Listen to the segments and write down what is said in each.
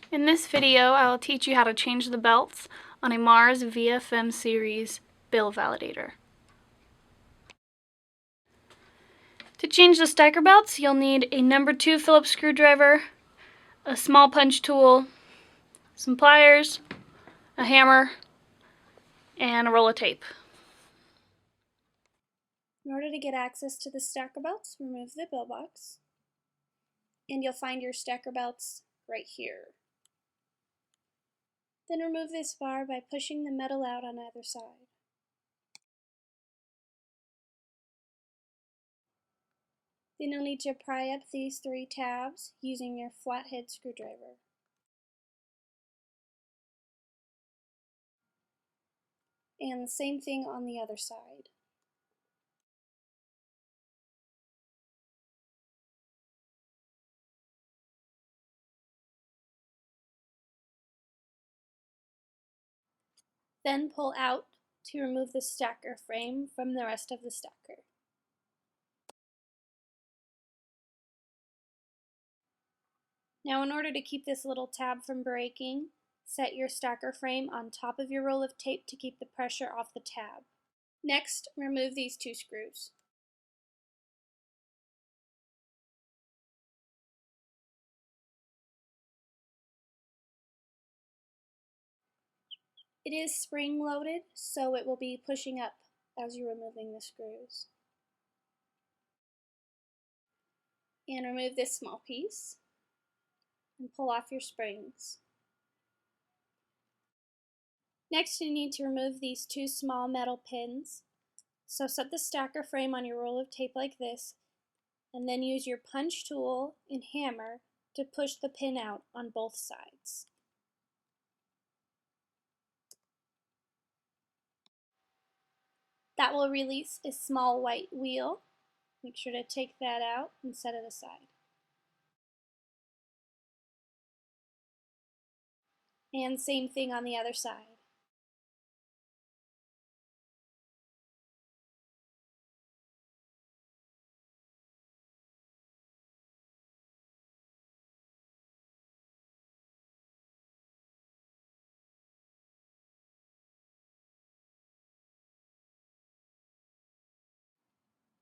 In this video, I will teach you how to change the belts on a Mars VFM series bill validator. To change the stacker belts, you'll need a number 2 Phillips screwdriver, a small punch tool, some pliers, a hammer, and a roll of tape. In order to get access to the stacker belts, remove the bill box, and you'll find your stacker belts right here. Then remove this bar by pushing the metal out on either side. Then you'll need to pry up these 3 tabs using your flathead screwdriver. And the same thing on the other side. Then pull out to remove the stacker frame from the rest of the stacker. Now, in order to keep this little tab from breaking, set your stacker frame on top of your roll of tape to keep the pressure off the tab. Next, remove these 2 screws. It is spring-loaded, so it will be pushing up as you're removing the screws. And remove this small piece and pull off your springs. Next, you need to remove these 2 small metal pins. So set the stacker frame on your roll of tape like this, and then use your punch tool and hammer to push the pin out on both sides. That will release a small white wheel. Make sure to take that out and set it aside. And same thing on the other side.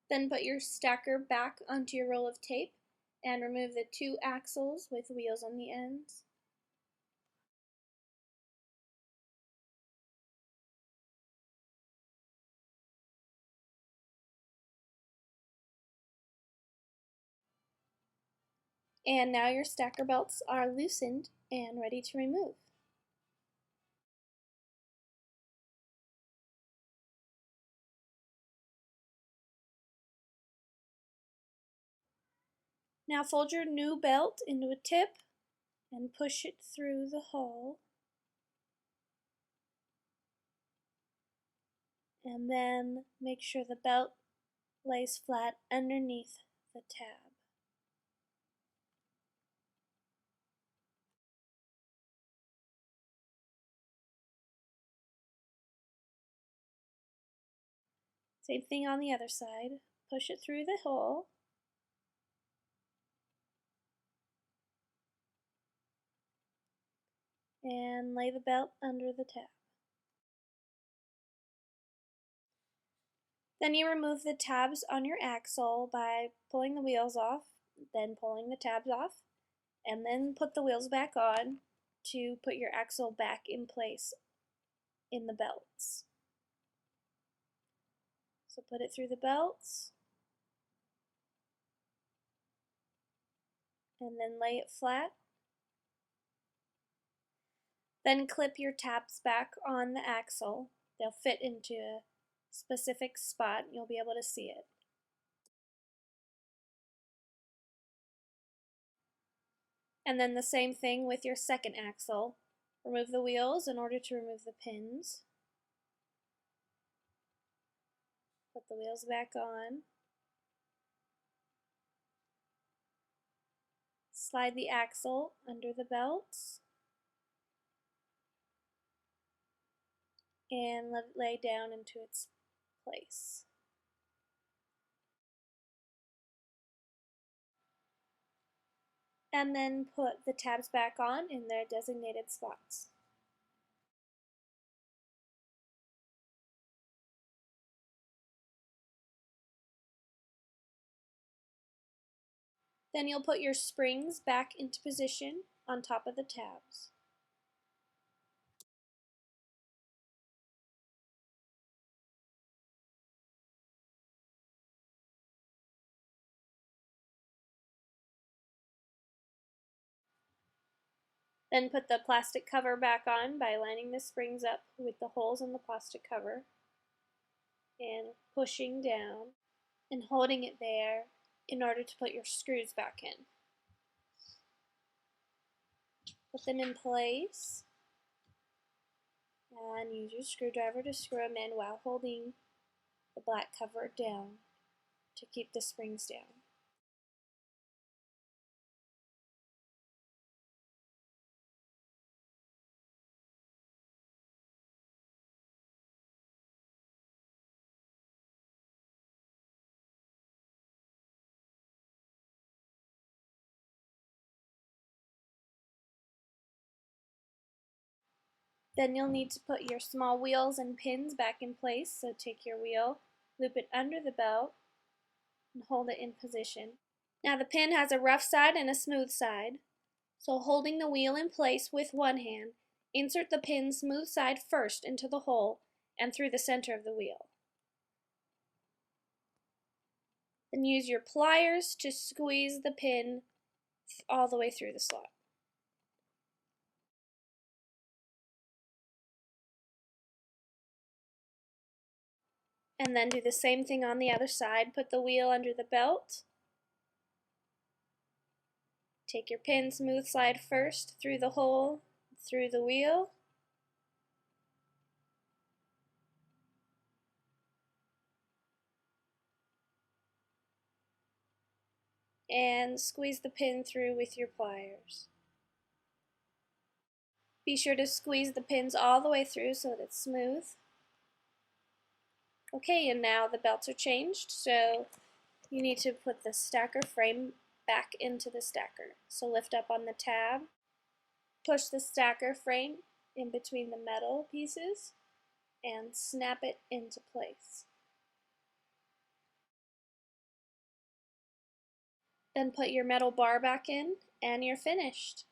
Then put your stacker back onto your roll of tape and remove the 2 axles with wheels on the ends. And now your stacker belts are loosened and ready to remove. Now fold your new belt into a tip and push it through the hole. And then make sure the belt lays flat underneath the tab. Same thing on the other side. Push it through the hole. And lay the belt under the tab. Then you remove the tabs on your axle by pulling the wheels off, then pulling the tabs off, and then put the wheels back on to put your axle back in place in the belts. So put it through the belts, and then lay it flat. Then clip your tabs back on the axle. They'll fit into a specific spot. You'll be able to see it. And then the same thing with your second axle. Remove the wheels in order to remove the pins. Put the wheels back on. Slide the axle under the belts. And let it lay down into its place. and then put the tabs back on in their designated slots. Then you'll put your springs back into position on top of the tabs. Then put the plastic cover back on by lining the springs up with the holes in the plastic cover and pushing down and holding it there in order to put your screws back in. Put them in place and use your screwdriver to screw them in while holding the black cover down to keep the springs down. Then you'll need to put your small wheels and pins back in place, so take your wheel, loop it under the belt, and hold it in position. Now the pin has a rough side and a smooth side, so holding the wheel in place with one hand, insert the pin's smooth side first into the hole and through the center of the wheel. Then use your pliers to squeeze the pin all the way through the slot. And then do the same thing on the other side. Put the wheel under the belt. Take your pin smooth slide first through the hole, through the wheel. And squeeze the pin through with your pliers. Be sure to squeeze the pins all the way through so that it's smooth. Okay, and now the belts are changed, so you need to put the stacker frame back into the stacker. So lift up on the tab, push the stacker frame in between the metal pieces, and snap it into place. Then put your metal bar back in, and you're finished.